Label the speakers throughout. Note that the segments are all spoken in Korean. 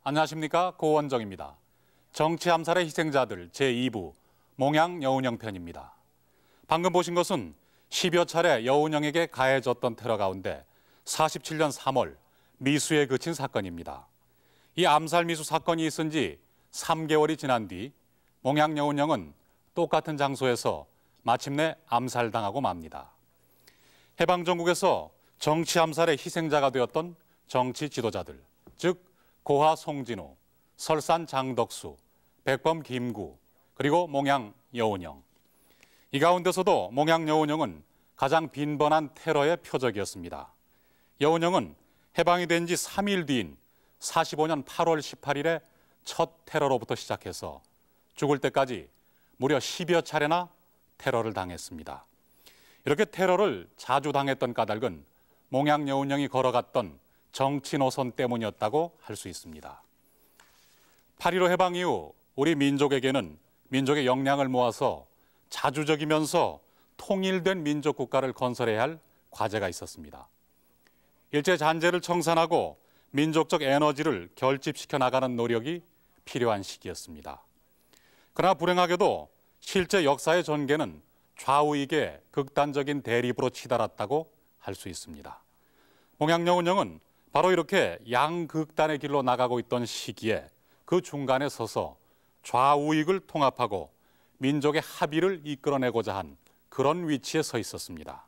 Speaker 1: 안녕하십니까, 고원정입니다. 정치 암살의 희생자들 제2부 몽양 여운형 편입니다. 방금 보신 것은 10여 차례 여운형에게 가해졌던 테러 가운데 47년 3월 미수에 그친 사건입니다. 이 암살 미수 사건이 있은 지 3개월이 지난 뒤 몽양 여운형은 똑같은 장소에서 마침내 암살당하고 맙니다. 해방정국에서 정치 암살의 희생자가 되었던 정치 지도자들, 즉 고화 송진우, 설산 장덕수, 백범 김구, 그리고 몽양 여운형. 이 가운데서도 몽양 여운형은 가장 빈번한 테러의 표적이었습니다. 여운형은 해방이 된 지 3일 뒤인 45년 8월 18일에 첫 테러로부터 시작해서 죽을 때까지 무려 10여 차례나 테러를 당했습니다. 이렇게 테러를 자주 당했던 까닭은 몽양 여운형이 걸어갔던 정치 노선 때문이었다고 할 수 있습니다. 8.15 해방 이후 우리 민족에게는 민족의 역량을 모아서 자주적이면서 통일된 민족 국가를 건설해야 할 과제가 있었습니다. 일제 잔재를 청산하고 민족적 에너지를 결집시켜 나가는 노력이 필요한 시기였습니다. 그러나 불행하게도 실제 역사의 전개는 좌우익의 극단적인 대립으로 치달았다고 할 수 있습니다. 몽양 여운형은 바로 이렇게 양극단의 길로 나가고 있던 시기에 그 중간에 서서 좌우익을 통합하고 민족의 합의를 이끌어내고자 한 그런 위치에 서 있었습니다.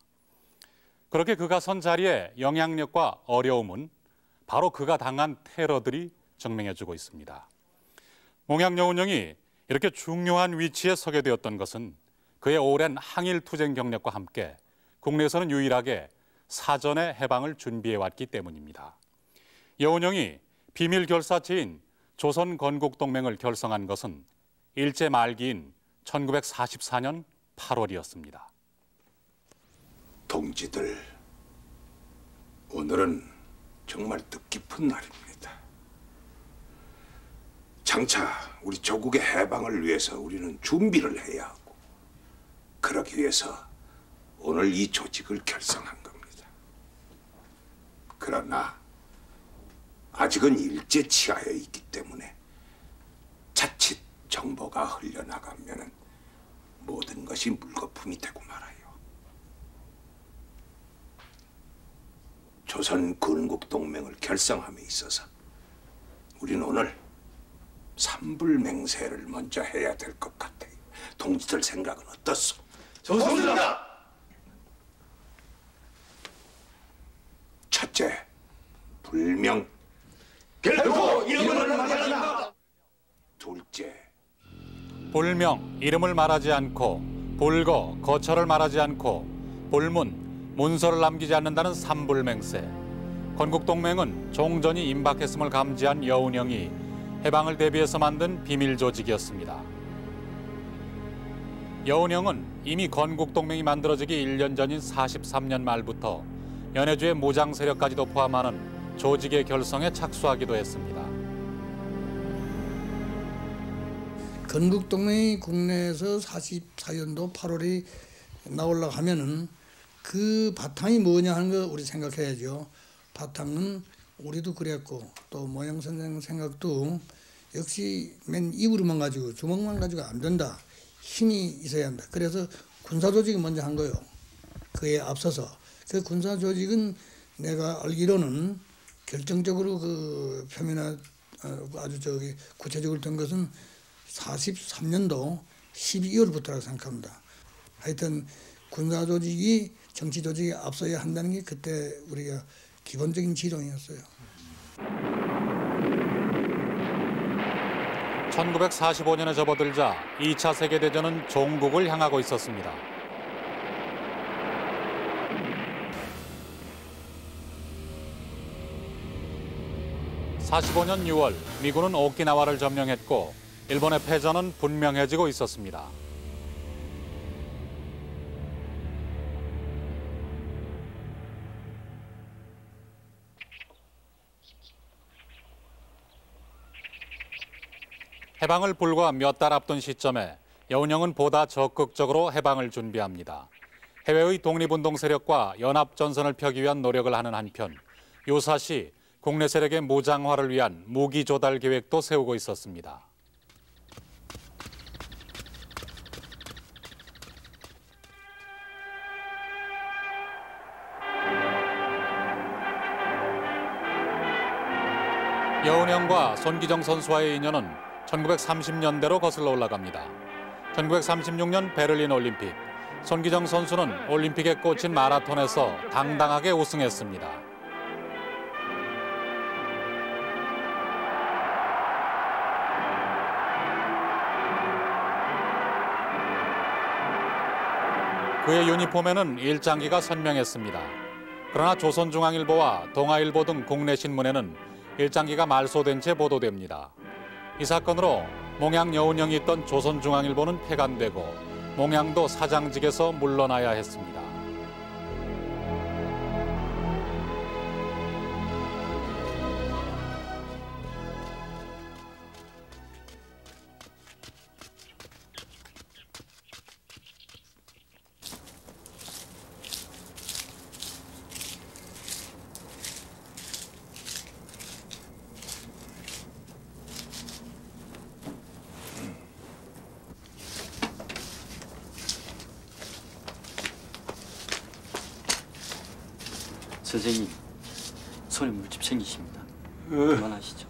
Speaker 1: 그렇게 그가 선 자리에 영향력과 어려움은 바로 그가 당한 테러들이 증명해주고 있습니다. 몽양 여운형이 이렇게 중요한 위치에 서게 되었던 것은 그의 오랜 항일투쟁 경력과 함께 국내에서는 유일하게 사전에 해방을 준비해왔기 때문입니다. 여운형이 비밀 결사체인 조선건국동맹을 결성한 것은 일제 말기인 1944년 8월이었습니다.
Speaker 2: 동지들, 오늘은 정말 뜻깊은 날입니다. 장차 우리 조국의 해방을 위해서 우리는 준비를 해야 하고, 그러기 위해서 오늘 이 조직을 결성한 겁니다. 그러나 아직은 일제 치하에 있기 때문에 자칫 정보가 흘려나가면 모든 것이 물거품이 되고 말아요. 조선건국동맹을 결성함에 있어서 우리는 오늘 삼불맹세를 먼저 해야 될 것 같아요. 동지들 생각은 어떻소?
Speaker 3: 좋습니다.
Speaker 2: 첫째, 불명.
Speaker 3: 결코 이름을 말하지 않는다.
Speaker 2: 둘째,
Speaker 1: 불명, 이름을 말하지 않고, 불거, 거처를 말하지 않고, 불문, 문서를 남기지 않는다는 삼불맹세. 건국동맹은 종전이 임박했음을 감지한 여운형이 해방을 대비해서 만든 비밀 조직이었습니다. 여운형은 이미 건국동맹이 만들어지기 1년 전인 43년 말부터 연해주의 무장 세력까지도 포함하는 조직의 결성에 착수하기도 했습니다.
Speaker 4: 건국동맹이 국내에서 44년도 8월이 나오려고 하면은 그 바탕이 뭐냐 하는 거 우리 생각해야죠. 바탕은 우리도 그랬고 또 모양 선생 생각도 역시 맨 입으로만 가지고 주먹만 가지고 안 된다. 힘이 있어야 한다. 그래서 군사조직이 먼저 한 거예요. 그에 앞서서. 그 군사조직은 내가 알기로는 결정적으로 그 표면화 아주 구체적으로 된 것은 43년도 12월부터라고 생각합니다. 하여튼 군사조직이 정치조직에 앞서야 한다는 게 그때 우리가 기본적인 지론이었어요.
Speaker 1: 1945년에 접어들자 2차 세계대전은 종국을 향하고 있었습니다. 45년 6월 미군은 오키나와를 점령했고 일본의 패전은 분명해지고 있었습니다. 해방을 불과 몇 달 앞둔 시점에 여운형은 보다 적극적으로 해방을 준비합니다. 해외의 독립운동 세력과 연합전선을 펴기 위한 노력을 하는 한편 유사시 국내 세력의 무장화를 위한 무기 조달 계획도 세우고 있었습니다. 여운형과 손기정 선수와의 인연은 1930년대로 거슬러 올라갑니다. 1936년 베를린 올림픽, 손기정 선수는 올림픽에 꽂힌 마라톤에서 당당하게 우승했습니다. 그의 유니폼에는 일장기가 선명했습니다. 그러나 조선중앙일보와 동아일보 등 국내 신문에는 일장기가 말소된 채 보도됩니다. 이 사건으로 몽양 여운형이 있던 조선중앙일보는 폐간되고 몽양도 사장직에서 물러나야 했습니다.
Speaker 5: 선생님, 손에 물집 생기십니다. 그만하시죠.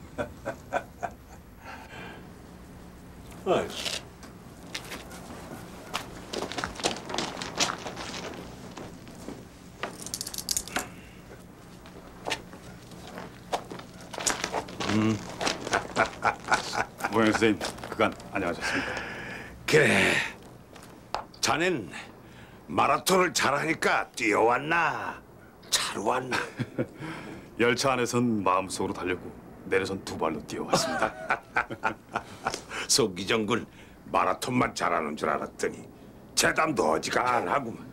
Speaker 6: 모양 선생님, 그간 안녕하셨습니까?
Speaker 2: 그래, 자넨 마라톤을 잘하니까 뛰어왔나? 차로 왔나?
Speaker 6: 열차 안에선 마음속으로 달렸고 내려선 두 발로 뛰어왔습니다.
Speaker 2: 손기정 군 마라톤만 잘하는 줄 알았더니 재담도 어지간하구만.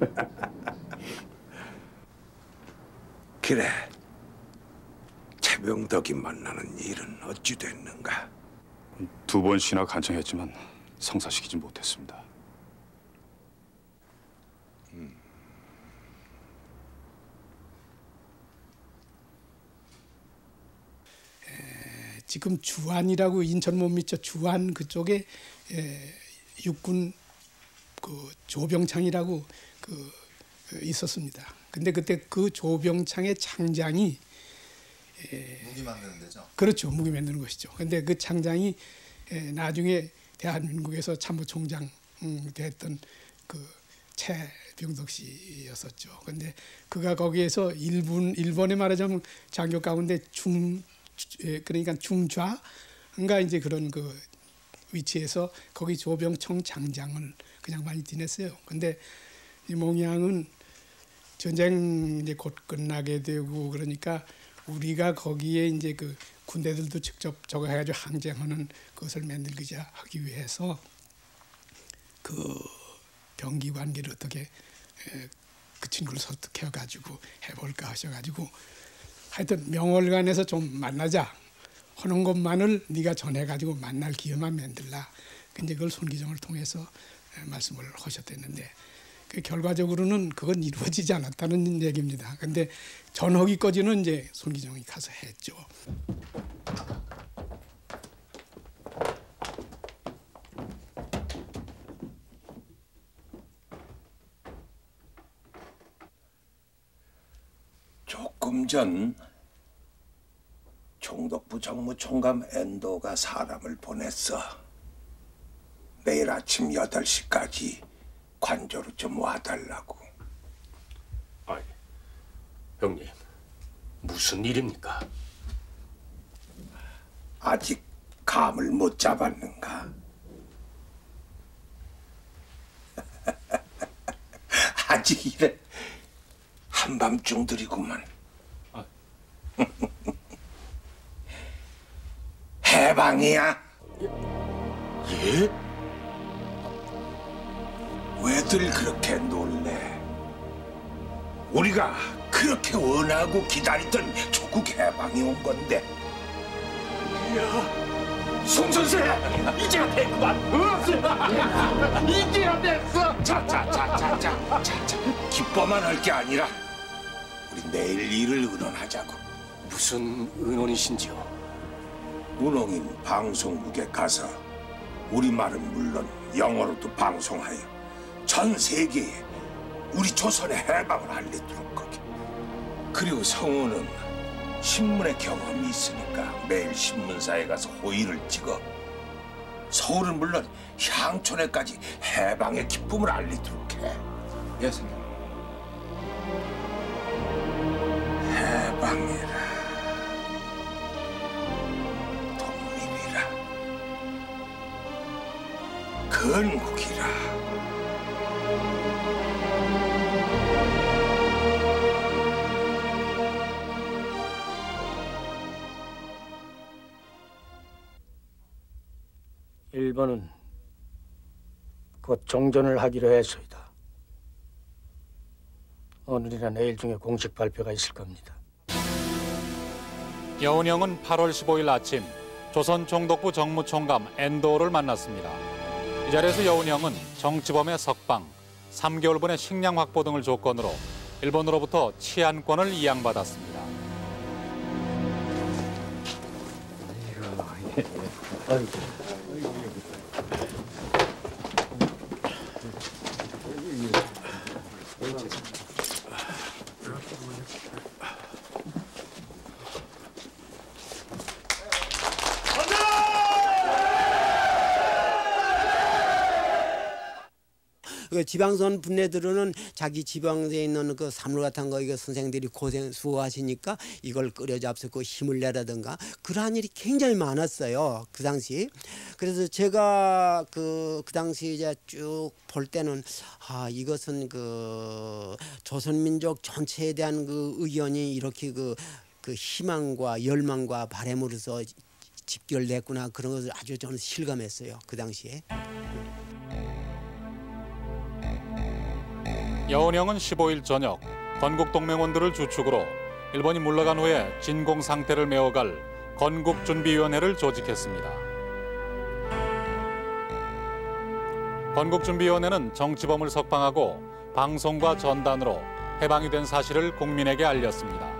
Speaker 2: 그래, 최병덕이 만나는 일은 어찌 됐는가?
Speaker 6: 두 번씩이나 간청했지만 성사시키지 못했습니다.
Speaker 7: 지금 주안이라고 인천 못 미쳐 주안 그쪽에 육군 그 조병창이라고 있었습니다. 근데 그때 그 조병창의 창장이
Speaker 8: 무기 만드는 데죠.
Speaker 7: 그렇죠, 무기 만드는 것이죠. 근데 그 창장이 나중에 대한민국에서 참모총장 됐던 그 최병덕 씨였었죠. 근데 그가 거기에서 일본에 말하자면 장교 가운데 그러니까 중좌인가 이제 그런 그 위치에서 거기 조병청 장장을 그냥 많이 지냈어요. 근데 이 몽양은 전쟁 이제 곧 끝나게 되고 그러니까 우리가 거기에 이제 그 군대들도 직접 저거 해가지고 항쟁하는 것을 만들고자 하기 위해서 그 병기 관계를 어떻게 그 친구를 설득해가지고 해볼까 하셔가지고 하여튼 명월관에서 좀 만나자 하는 것만을 네가 전해가지고 만날 기회만 만들라. 근데 그걸 손기정을 통해서 말씀을 하셨댔는데 그 결과적으로는 그건 이루어지지 않았다는 얘기입니다. 근데 전하기까지는 이제 손기정이 가서 했죠.
Speaker 2: 조금 전 총독부 정무총감 엔도가 사람을 보냈어. 내일 아침 8시까지 관저로 좀 와달라고.
Speaker 3: 아이, 형님, 무슨 일입니까?
Speaker 2: 아직 감을 못 잡았는가? 아직 이래 한밤중들이구만. 해방이야.
Speaker 3: 예?
Speaker 2: 왜들 그렇게 놀래? 우리가 그렇게 원하고 기다리던 조국 해방이 온 건데.
Speaker 3: 송 선생, 이제야 됐구만. 이제야 됐어.
Speaker 2: 자, 기뻐만 할 게 아니라 우리 내일 일을 의논하자고.
Speaker 3: 무슨 은원이신지요?
Speaker 2: 운홍인 방송국에 가서 우리말은 물론 영어로도 방송하여 전 세계에 우리 조선의 해방을 알리도록 하게. 그리고 성우는 신문의 경험이 있으니까 매일 신문사에 가서 호의를 찍어 서울은 물론 향촌에까지 해방의 기쁨을 알리도록 해.
Speaker 8: 예, 선생님.
Speaker 2: 해방이라, 독립이라, 건국이라.
Speaker 9: 일본은 곧 종전을 하기로 했소이다. 오늘이나 내일 중에 공식 발표가 있을 겁니다.
Speaker 1: 여운형은 8월 15일 아침 조선 총독부 정무총감 엔도를 만났습니다. 이 자리에서 여운형은 정치범의 석방, 3개월분의 식량 확보 등을 조건으로 일본으로부터 치안권을 이양받았습니다.
Speaker 10: 그 지방선 분내들은 자기 지방에 있는 그 사물 같은 거 이거 선생들이 고생 수고하시니까 이걸 끓여 잡수고 힘을 내라든가 그러한 일이 굉장히 많았어요 그 당시. 그래서 제가 그 당시 이제 쭉 볼 때는 이것은 그 조선민족 전체에 대한 그 의견이 이렇게 그 희망과 열망과 바람으로서 집결됐구나 그런 것을 아주 저는 실감했어요 그 당시에.
Speaker 1: 여운형은 15일 저녁 건국동맹원들을 주축으로 일본이 물러간 후에 진공 상태를 메워갈 건국준비위원회를 조직했습니다. 건국준비위원회는 정치범을 석방하고 방송과 전단으로 해방이 된 사실을 국민에게 알렸습니다.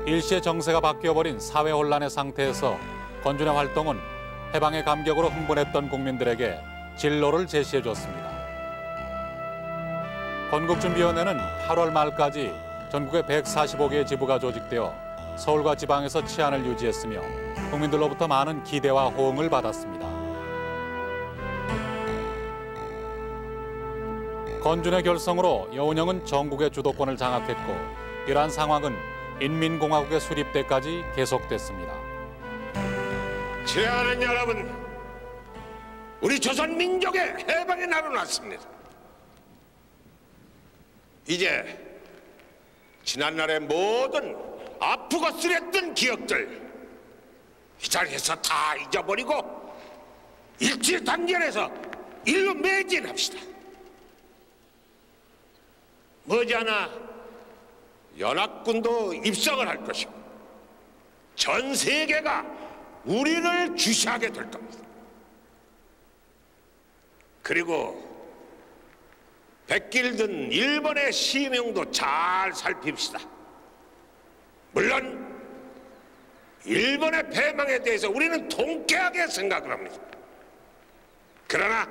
Speaker 1: 일시에 정세가 바뀌어버린 사회 혼란의 상태에서 건준의 활동은 해방의 감격으로 흥분했던 국민들에게 진로를 제시해줬습니다. 건국준비위원회는 8월 말까지 전국에 145개의 지부가 조직되어 서울과 지방에서 치안을 유지했으며 국민들로부터 많은 기대와 호응을 받았습니다. 건준의 결성으로 여운형은 전국의 주도권을 장악했고 이러한 상황은 인민공화국의 수립 때까지 계속됐습니다.
Speaker 2: 제하는 여러분, 우리 조선 민족의 해방의 날은 왔습니다. 이제 지난날의 모든 아프고 쓰렸던 기억들 이 자리에서 다 잊어버리고 일치단결해서 일로 매진합시다. 머지않아 연합군도 입성을 할 것이고 전 세계가 우리를 주시하게 될 겁니다. 그리고 백길든 일본의 시명도 잘 살핍시다. 물론 일본의 패망에 대해서 우리는 통쾌하게 생각을 합니다. 그러나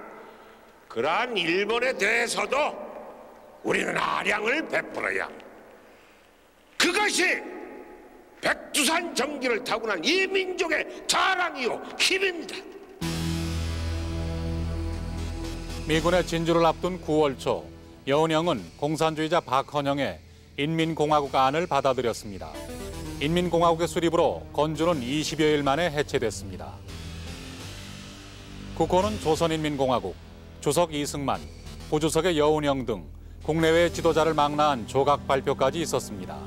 Speaker 2: 그러한 일본에 대해서도 우리는 아량을 베풀어야 합니다. 그것이 백두산 정기를 타고난 이 민족의 자랑이요 힘입니다.
Speaker 1: 미군의 진주를 앞둔 9월 초 여운형은 공산주의자 박헌영의 인민공화국 안을 받아들였습니다. 인민공화국의 수립으로 건주는 20여일 만에 해체됐습니다. 국호는 조선인민공화국, 주석 이승만, 부주석의 여운형 등 국내외 지도자를 망라한 조각 발표까지 있었습니다.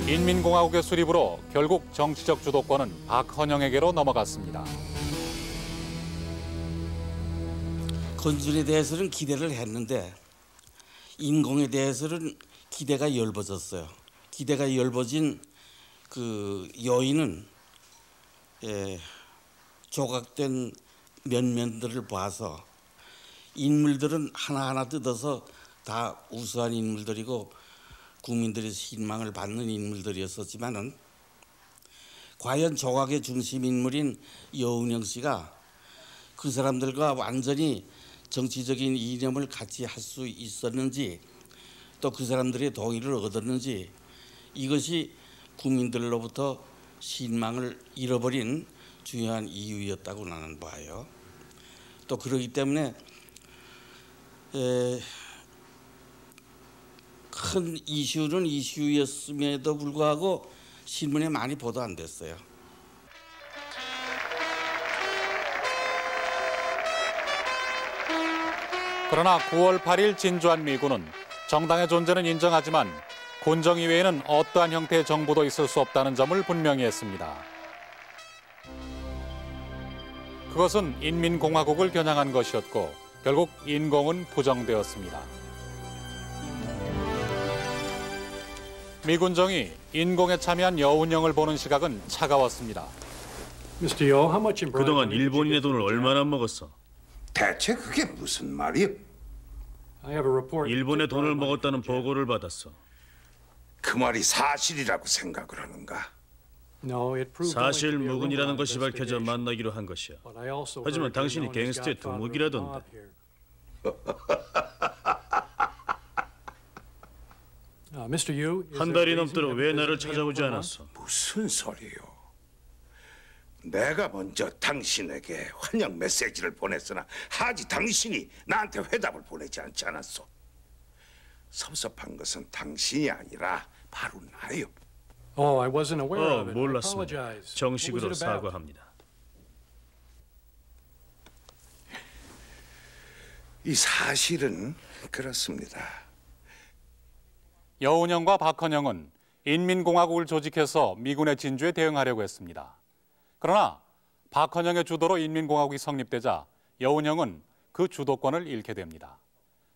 Speaker 1: 인민공화국의 수립으로 결국 정치적 주도권은 박헌영에게로 넘어갔습니다.
Speaker 11: 건준에 대해서는 기대를 했는데 인공에 대해서는 기대가 열버졌어요. 기대가 열버진 그 요인은 조각된 면면들을 봐서 인물들은 하나하나 뜯어서 다 우수한 인물들이고 국민들의 신망을 받는 인물들이었었지만은 과연 조각의 중심 인물인 여운형 씨가 그 사람들과 완전히 정치적인 이념을 같이 할 수 있었는지 또 그 사람들의 동의를 얻었는지 이것이 국민들로부터 신망을 잃어버린 중요한 이유였다고 나는 봐요. 또 그러기 때문에 큰 이슈는 이슈였음에도 불구하고 신문에 많이 보도 안 됐어요.
Speaker 1: 그러나 9월 8일 진주한 미군은 정당의 존재는 인정하지만 군정 이외에는 어떠한 형태의 정부도 있을 수 없다는 점을 분명히 했습니다. 그것은 인민공화국을 겨냥한 것이었고 결국 인공은 부정되었습니다. 미군정이 인공에 참여한 여운형을 보는 시각은 차가웠습니다.
Speaker 12: 그동안 일본인의 돈을 얼마나 먹었어?
Speaker 2: 대체 그게 무슨 말이야?
Speaker 12: 일본의 돈을 먹었다는 보고를 받았어.
Speaker 2: 그 말이 사실이라고 생각을 하는가?
Speaker 12: 사실 무근이라는 것이 밝혀져 만나기로 한 것이야. 하지만 당신이 갱스터의 두목이라던데. 한 달이 넘도록 왜 나를 찾아오지 않았어?
Speaker 2: 무슨 소리요? 내가 먼저 당신에게 환영 메시지를 보냈으나 하지 당신이 나한테 회답을 보내지 않지 않았소. 섭섭한 것은 당신이 아니라 바로 나요.
Speaker 12: 몰랐습니다. 정식으로 사과합니다.
Speaker 2: 이 사실은 그렇습니다.
Speaker 1: 여운형과 박헌영은 인민공화국을 조직해서 미군의 진주에 대응하려고 했습니다. 그러나 박헌영의 주도로 인민공화국이 성립되자 여운형은 그 주도권을 잃게 됩니다.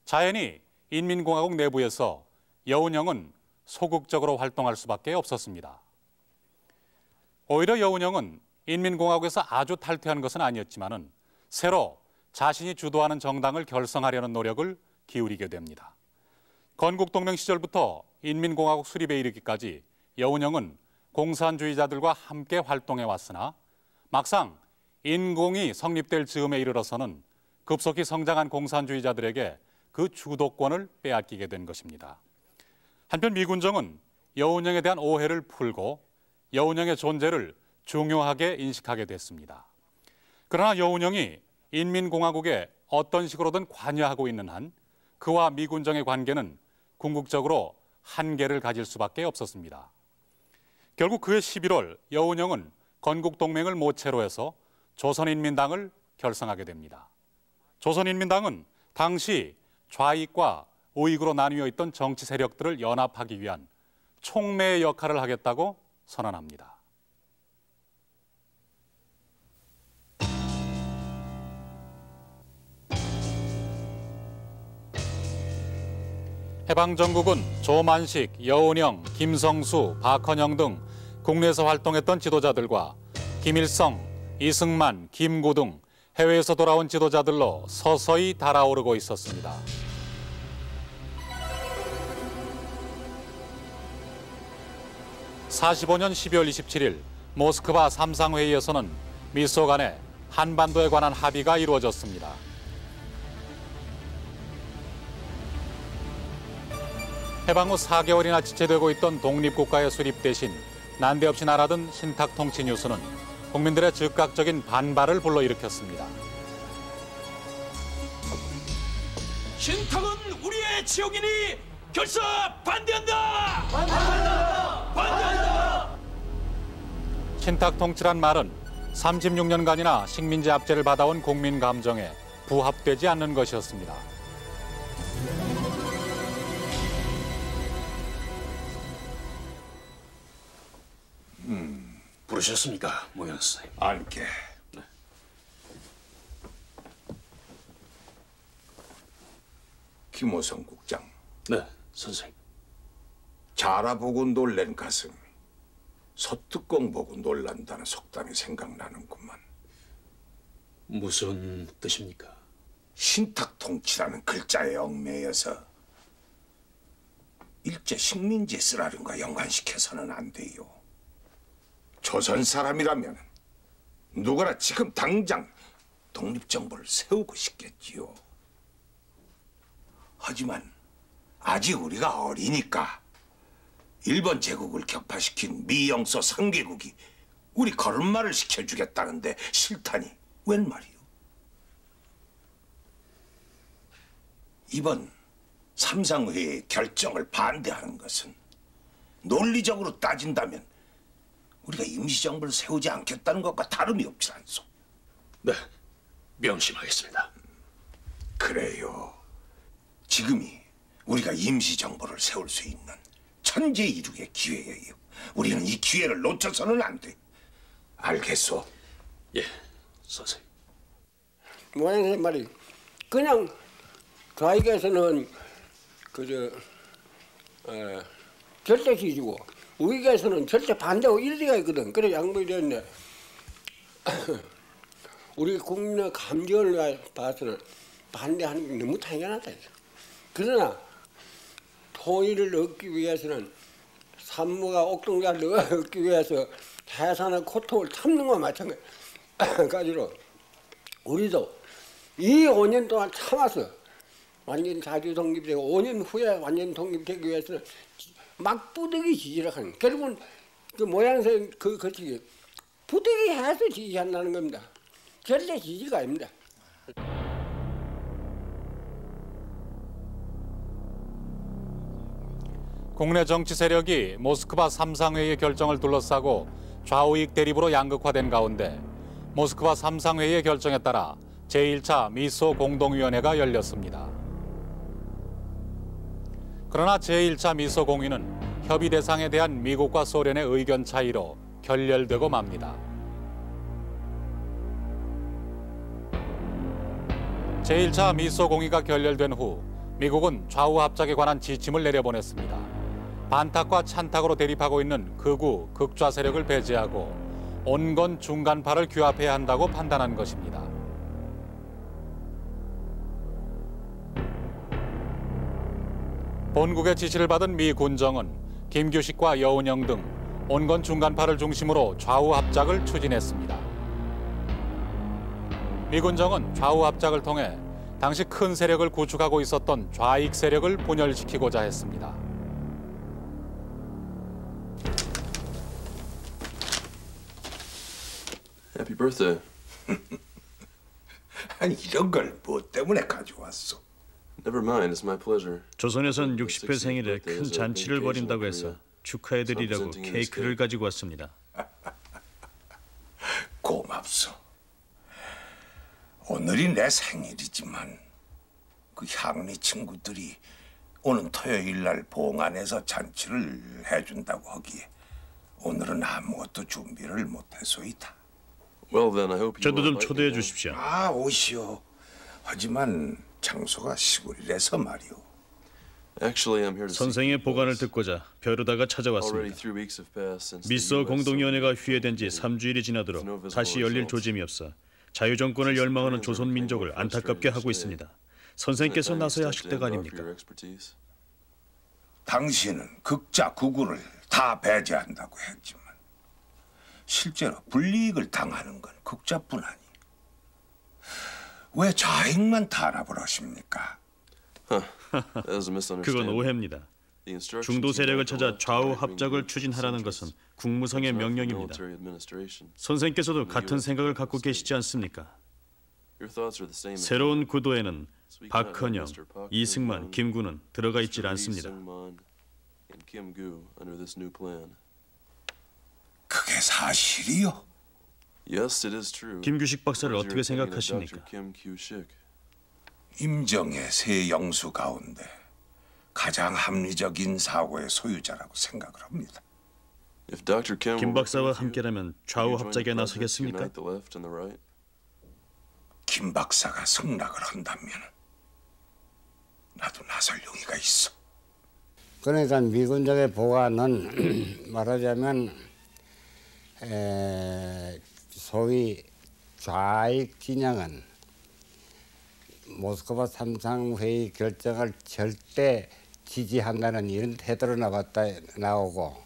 Speaker 1: 자연히 인민공화국 내부에서 여운형은 소극적으로 활동할 수밖에 없었습니다. 오히려 여운형은 인민공화국에서 아주 탈퇴한 것은 아니었지만은 새로 자신이 주도하는 정당을 결성하려는 노력을 기울이게 됩니다. 건국동맹 시절부터 인민공화국 수립에 이르기까지 여운형은 공산주의자들과 함께 활동해 왔으나 막상 인공이 성립될 즈음에 이르러서는 급속히 성장한 공산주의자들에게 그 주도권을 빼앗기게 된 것입니다. 한편 미군정은 여운형에 대한 오해를 풀고 여운형의 존재를 중요하게 인식하게 됐습니다. 그러나 여운형이 인민공화국에 어떤 식으로든 관여하고 있는 한 그와 미군정의 관계는 궁극적으로 한계를 가질 수밖에 없었습니다. 결국 그해 11월 여운형은 건국동맹을 모체로 해서 조선인민당을 결성하게 됩니다. 조선인민당은 당시 좌익과 우익으로 나뉘어 있던 정치 세력들을 연합하기 위한 촉매의 역할을 하겠다고 선언합니다. 해방정국은 조만식, 여운형, 김성수, 박헌영 등 국내에서 활동했던 지도자들과 김일성, 이승만, 김구 등 해외에서 돌아온 지도자들로 서서히 달아오르고 있었습니다. (45년 12월 27일) 모스크바 삼상회의에서는 미소 간에 한반도에 관한 합의가 이루어졌습니다. 해방 후 4개월이나 지체되고 있던 독립국가의 수립 대신 난데없이 날아든 신탁통치 뉴스는 국민들의 즉각적인 반발을 불러일으켰습니다.
Speaker 13: 신탁은 우리의 지역이니 결사 반대한다! 반대한다! 반대한다!
Speaker 1: 신탁통치란 말은 36년간이나 식민지 압제를 받아온 국민 감정에 부합되지 않는 것이었습니다.
Speaker 3: 부르셨습니까, 모양 선생님?
Speaker 2: 앉게.
Speaker 3: 네.
Speaker 2: 김호성 국장.
Speaker 3: 네, 선생님.
Speaker 2: 자라보고 놀란 가슴, 소뚜껑 보고 놀란다는 속담이 생각나는구만.
Speaker 3: 무슨 뜻입니까?
Speaker 2: 신탁통치라는 글자에 얽매여서 일제 식민지 쓰라림과 연관시켜서는 안 돼요. 조선 사람이라면 누구나 지금 당장 독립정부를 세우고 싶겠지요. 하지만 아직 우리가 어리니까 일본 제국을 격파시킨 미영소 상계국이 우리 걸음마를 시켜주겠다는데 싫다니 웬 말이요? 이번 삼상회의 결정을 반대하는 것은 논리적으로 따진다면 우리가 임시정부를 세우지 않겠다는 것과 다름이 없지 않소?
Speaker 3: 네, 명심하겠습니다.
Speaker 2: 그래요. 지금이 우리가 임시정부를 세울 수 있는 천재이륙의 기회예요. 우리는 이 기회를 놓쳐서는 안 돼. 알겠소?
Speaker 3: 예, 선생님.
Speaker 14: 모양새 말이 그냥 좌익에서는 절대 지지고 우익에서는 절대 반대하고 일리가 있거든. 그래 양보이 됐네. 우리 국민의 감정을 봐서는 반대하는 게 너무 당연하다. 그러나 통일을 얻기 위해서는 산모가 옥동자를 얻기 위해서 해산의 고통을 참는 것과 마찬가지로 우리도 이 5년 동안 참아서 완전 자주 독립되고 5년 후에 완전 독립되기 위해서는 막 부득이 지지를 하는, 결국은 그 모양새 그것이 부득이 해서 지지한다는 겁니다. 절대 지지가 아닙니다.
Speaker 1: 국내 정치 세력이 모스크바 삼상회의 결정을 둘러싸고 좌우익 대립으로 양극화된 가운데 모스크바 삼상회의의 결정에 따라 제1차 미소 공동위원회가 열렸습니다. 그러나 제1차 미소 공의는 협의 대상에 대한 미국과 소련의 의견 차이로 결렬되고 맙니다. 제1차 미소 공의가 결렬된 후 미국은 좌우 합작에 관한 지침을 내려보냈습니다. 반탁과 찬탁으로 대립하고 있는 극우, 극좌 세력을 배제하고 온건 중간파를 규합해야 한다고 판단한 것입니다. 본국의 지시를 받은 미 군정은 김규식과 여운형 등 온건 중간파를 중심으로 좌우 합작을 추진했습니다. 미 군정은 좌우 합작을 통해 당시 큰 세력을 구축하고 있었던 좌익 세력을 분열시키고자 했습니다.
Speaker 15: Happy birthday.
Speaker 2: 아니 이런 걸 뭐 때문에 가져왔어?
Speaker 15: Never mind, it's my pleasure.
Speaker 12: 조선에선 60회 생일에 큰 잔치를 벌인다고 해서 축하해드리려고 케이크를 가지고 왔습니다.
Speaker 2: 고맙소. 오늘이 내 생일이지만 그 향리 친구들이 오는 토요일 날 봉안에서 잔치를 해준다고 하기에 오늘은 아무것도 준비를 못해서이다.
Speaker 15: Well, then I hope
Speaker 12: 저도 좀 초대해 주십시오.
Speaker 2: 아, 오시오. 하지만 장소가 시골이라서 말이오.
Speaker 15: Actually, I'm here to
Speaker 12: 선생의 보관을 듣고자 벼르다가 찾아왔습니다. 미소 공동위원회가 휴회된 지 3주일이 지나도록 다시 열릴 조짐이 없어 자유정권을 열망하는 조선 민족을 안타깝게 하고 있습니다. 선생께서 나서야 하실 때가 아닙니까?
Speaker 2: 당신은 극자 극우를 다 배제한다고 했지만 실제로 불이익을 당하는 건 극자뿐 아니. 왜 좌익만 탄압을 하십니까?
Speaker 12: 그건 오해입니다. 중도 세력을 찾아 좌우 합작을 추진하라는 것은 국무성의 명령입니다. 선생께서도 같은 생각을 갖고 계시지 않습니까? 새로운 구도에는 박헌영, 이승만, 김구는 들어가 있질 않습니다.
Speaker 2: 그게 사실이요?
Speaker 12: 김규식 박사를 어떻게 생각하십니까?
Speaker 2: 임정의 세 영수 가운데 가장 합리적인 사고의 소유자라고 생각을 합니다.
Speaker 12: 김 박사와 함께라면 좌우 합작에 나서겠습니까?
Speaker 2: 김 박사가 승낙을 한다면 나도 나설 용의가 있어.
Speaker 16: 그러니까 미군정의 보관은 말하자면 소위 좌익 진영은 모스크바 삼상회의 결정을 절대 지지한다는 이런 태도로 나오고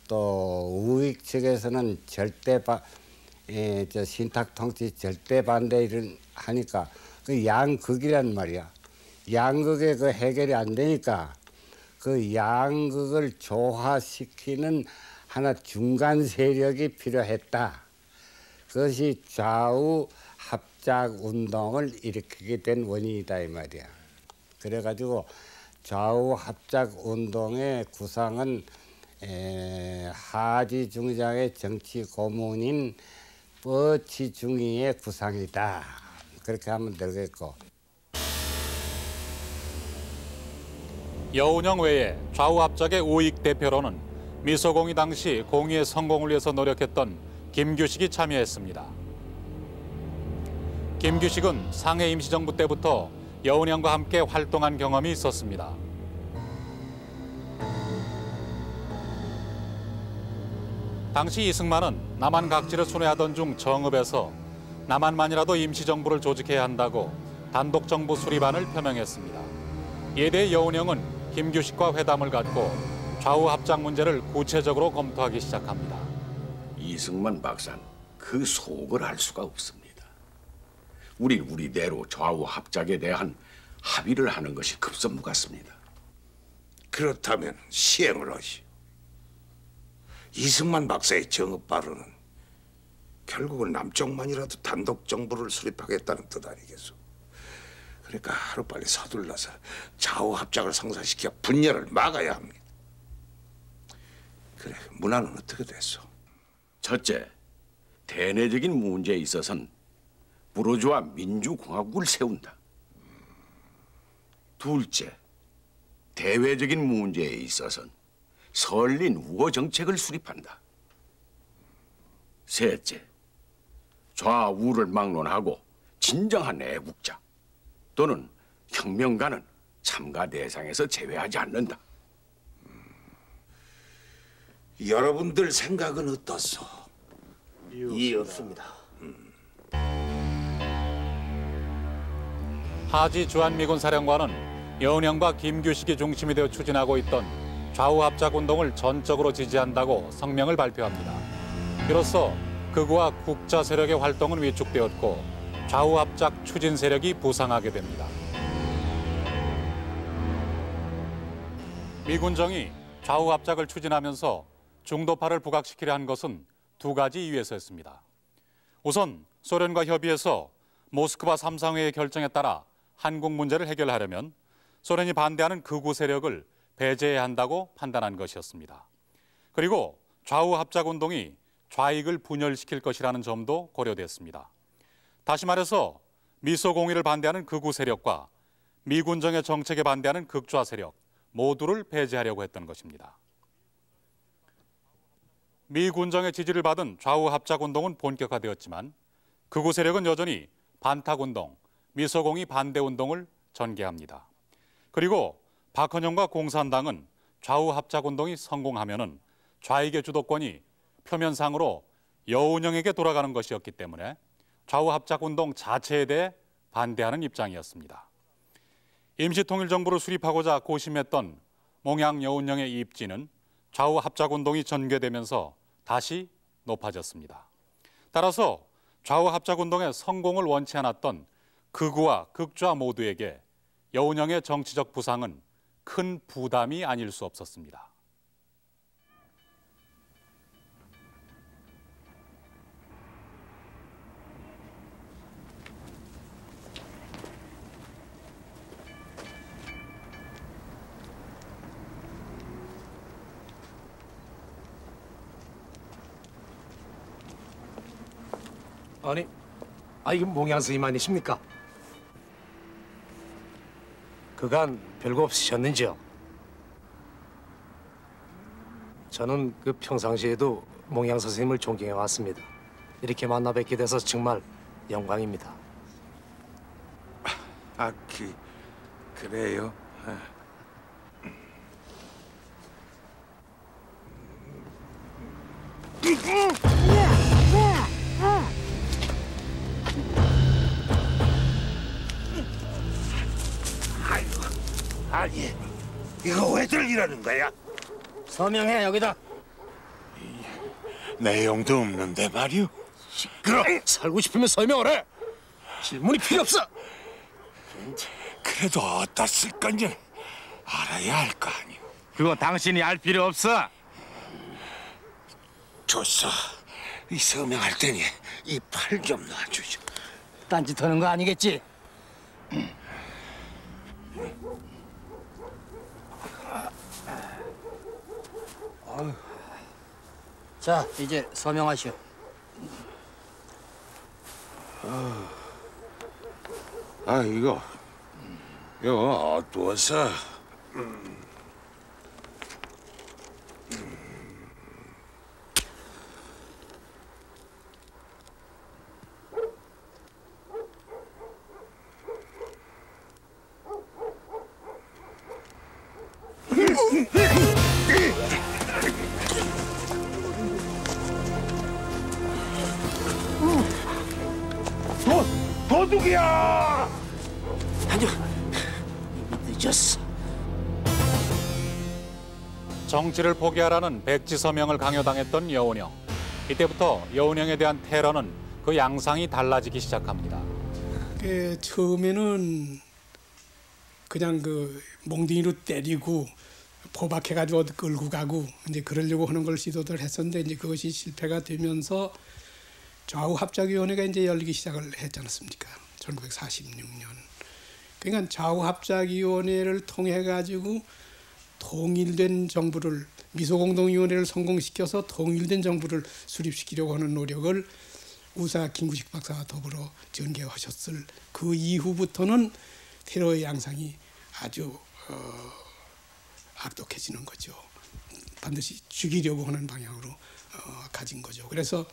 Speaker 16: 또 우익 측에서는 신탁 통치 절대 반대를 하니까 그 양극이란 말이야. 양극의 그 해결이 안 되니까 그 양극을 조화시키는 하나 중간 세력이 필요했다. 그것이 좌우 합작 운동을 일으키게 된 원인이다 이 말이야. 그래가지고 좌우 합작 운동의 구상은 하지 중장의 정치 고문인 뻗치 중위의 구상이다. 그렇게 하면 되겠고.
Speaker 1: 여운형 외에 좌우 합작의 우익 대표로는 미소공의 당시 공의의 성공을 위해서 노력했던 김규식이 참여했습니다. 김규식은 상해 임시정부 때부터 여운형과 함께 활동한 경험이 있었습니다. 당시 이승만은 남한 각지를 순회하던 중 정읍에서 남한만이라도 임시정부를 조직해야 한다고 단독정부 수립안을 표명했습니다. 이에 대해 여운형은 김규식과 회담을 갖고 좌우 합작 문제를 구체적으로 검토하기 시작합니다.
Speaker 17: 이승만 박사는 그 속을 알 수가 없습니다. 우리대로 좌우 합작에 대한 합의를 하는 것이 급선무 같습니다.
Speaker 2: 그렇다면 시행을 하시오. 이승만 박사의 정읍 발언은 결국은 남쪽만이라도 단독 정부를 수립하겠다는 뜻 아니겠소? 그러니까 하루빨리 서둘러서 좌우 합작을 성사시켜 분열을 막아야 합니다. 그래, 문안은 어떻게 됐소?
Speaker 17: 첫째, 대내적인 문제에 있어서는 부르주아 민주공화국을 세운다. 둘째, 대외적인 문제에 있어서는 설린 우호 정책을 수립한다. 셋째, 좌우를 막론하고 진정한 애국자 또는 혁명가는 참가 대상에서 제외하지 않는다.
Speaker 2: 여러분들 생각은 어떻소?
Speaker 9: 이의 없습니다.
Speaker 1: 하지 주한미군 사령관은 여운형과 김규식이 중심이 되어 추진하고 있던 좌우 합작 운동을 전적으로 지지한다고 성명을 발표합니다. 이로써 극우와 국자 세력의 활동은 위축되었고 좌우 합작 추진 세력이 부상하게 됩니다. 미군정이 좌우 합작을 추진하면서 중도파를 부각시키려 한 것은 두 가지 이유에서였습니다. 우선 소련과 협의해서 모스크바 3상회의 결정에 따라 한국 문제를 해결하려면 소련이 반대하는 극우 세력을 배제해야 한다고 판단한 것이었습니다. 그리고 좌우 합작 운동이 좌익을 분열시킬 것이라는 점도 고려됐습니다. 다시 말해서 미소공의를 반대하는 극우 세력과 미군정의 정책에 반대하는 극좌 세력 모두를 배제하려고 했던 것입니다. 미군정의 지지를 받은 좌우 합작 운동은 본격화되었지만 극우 세력은 여전히 반탁운동, 미소공의 반대 운동을 전개합니다. 그리고 박헌영과 공산당은 좌우 합작 운동이 성공하면은 좌익의 주도권이 표면상으로 여운형에게 돌아가는 것이었기 때문에 좌우 합작 운동 자체에 대해 반대하는 입장이었습니다. 임시통일정부를 수립하고자 고심했던 몽양 여운형의 입지는 좌우 합작 운동이 전개되면서 다시 높아졌습니다. 따라서 좌우 합작 운동의 성공을 원치 않았던 극우와 극좌 모두에게 여운형의 정치적 부상은 큰 부담이 아닐 수 없었습니다.
Speaker 9: 아니, 이건 몽양 스님 아니십니까? 그간 별거 없으셨는지요? 저는 그 평상시에도 몽양 선생님을 존경해 왔습니다. 이렇게 만나 뵙게 돼서 정말 영광입니다.
Speaker 2: 그래요?
Speaker 17: 아니,
Speaker 2: 왜들 이러는 거야?
Speaker 9: 서명해 여기다.
Speaker 2: 내용도 없는데 말이오.
Speaker 9: 시끄러. 살고 싶으면 서명을 해. 질문이 필요 없어.
Speaker 2: 그래도 어디다 쓸 건지 알아야 할 거 아니오.
Speaker 9: 그거 당신이 알 필요 없어.
Speaker 2: 좋소. 이 서명할 테니 이 팔 좀 놔주죠.
Speaker 9: 딴짓하는 거 아니겠지? 자, 이제 서명하시오.
Speaker 2: 이거 어두워서. 도둑이야!
Speaker 9: 아니요, 늦었어.
Speaker 1: 정치를 포기하라는 백지 서명을 강요당했던 여운형. 이때부터 여운형에 대한 테러는 그 양상이 달라지기 시작합니다.
Speaker 7: 처음에는 그냥 그 몽둥이로 때리고 포박해가지고 어디 끌고 가고 이제 그러려고 하는 걸 시도를 했었는데 이제 그것이 실패가 되면서 좌우 합작위원회가 이제 열리기 시작을 했지 않습니까? 1946년. 그러니까 좌우 합작위원회를 통해 가지고 통일된 정부를 미소공동위원회를 성공시켜서 통일된 정부를 수립시키려고 하는 노력을 우사 김구식 박사와 더불어 전개하셨을 그 이후부터는 테러의 양상이 아주 악독해지는 거죠. 반드시 죽이려고 하는 방향으로 가진 거죠. 그래서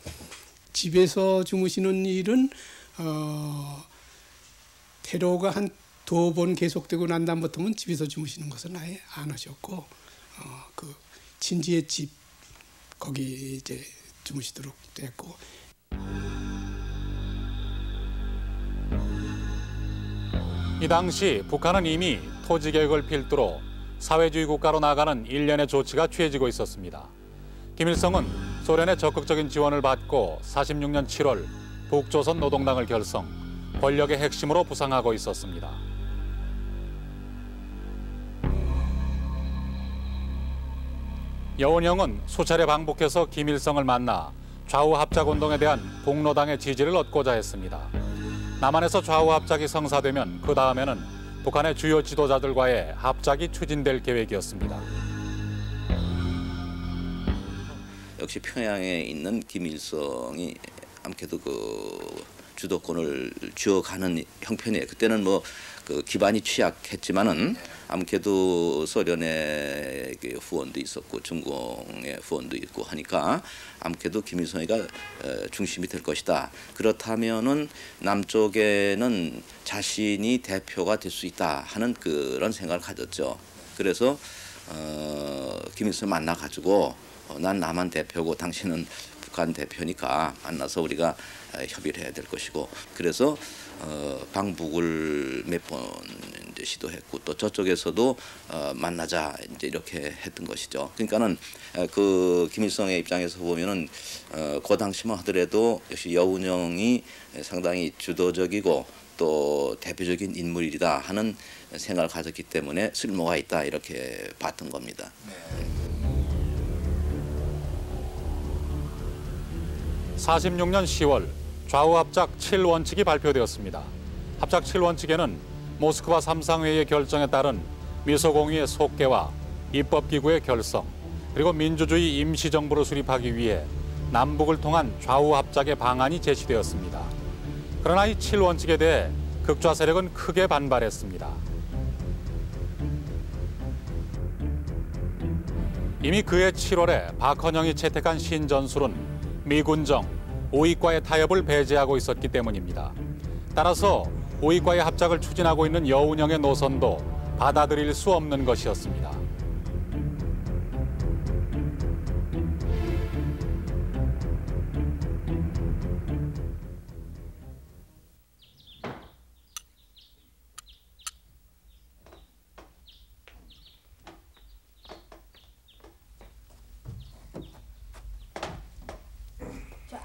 Speaker 7: 집에서 주무시는 일은 테러가 한 2번 계속되고 난 다음부터는 집에서 주무시는 것은 아예 안 하셨고 그 친지의 집 거기 이제 주무시도록 됐고.
Speaker 1: 이 당시 북한은 이미 토지 개혁을 필두로 사회주의 국가로 나가는 일련의 조치가 취해지고 있었습니다. 김일성은 소련의 적극적인 지원을 받고 46년 7월 북조선 노동당을 결성, 권력의 핵심으로 부상하고 있었습니다. 여운형은 수차례 방북해서 김일성을 만나 좌우 합작운동에 대한 북노당의 지지를 얻고자 했습니다. 남한에서 좌우 합작이 성사되면 그 다음에는 북한의 주요 지도자들과의 합작이 추진될 계획이었습니다.
Speaker 18: 역시 평양에 있는 김일성이 아무래도 그 주도권을 쥐어가는 형편이에요. 그때는 뭐 그 기반이 취약했지만은 아무래도 소련의 후원도 있었고 중공의 후원도 있고 하니까 아무래도 김일성이가 중심이 될 것이다. 그렇다면은 남쪽에는 자신이 대표가 될 수 있다 하는 그런 생각을 가졌죠. 그래서 김일성 만나 가지고 난 남한 대표고 당신은 북한 대표니까 만나서 우리가 협의를 해야 될 것이고, 그래서 방북을 몇 번 이제 시도했고 또 저쪽에서도 만나자 이제 이렇게 했던 것이죠. 그러니까는 그 김일성의 입장에서 보면은 그 당시만 하더라도 역시 여운형이 상당히 주도적이고 또 대표적인 인물이다 하는 생각을 가졌기 때문에 쓸모가 있다 이렇게 봤던 겁니다.
Speaker 1: 네. 46년 10월 좌우 합작 7원칙이 발표되었습니다. 합작 7원칙에는 모스크바 3상회의의 결정에 따른 미소공의의 속개와 입법기구의 결성, 그리고 민주주의 임시정부를 수립하기 위해 남북을 통한 좌우 합작의 방안이 제시되었습니다. 그러나 이 7원칙에 대해 극좌 세력은 크게 반발했습니다. 이미 그해 7월에 박헌영이 채택한 신전술은 미군정, 오이과의 타협을 배제하고 있었기 때문입니다. 따라서 오이과의 합작을 추진하고 있는 여운형의 노선도 받아들일 수 없는 것이었습니다.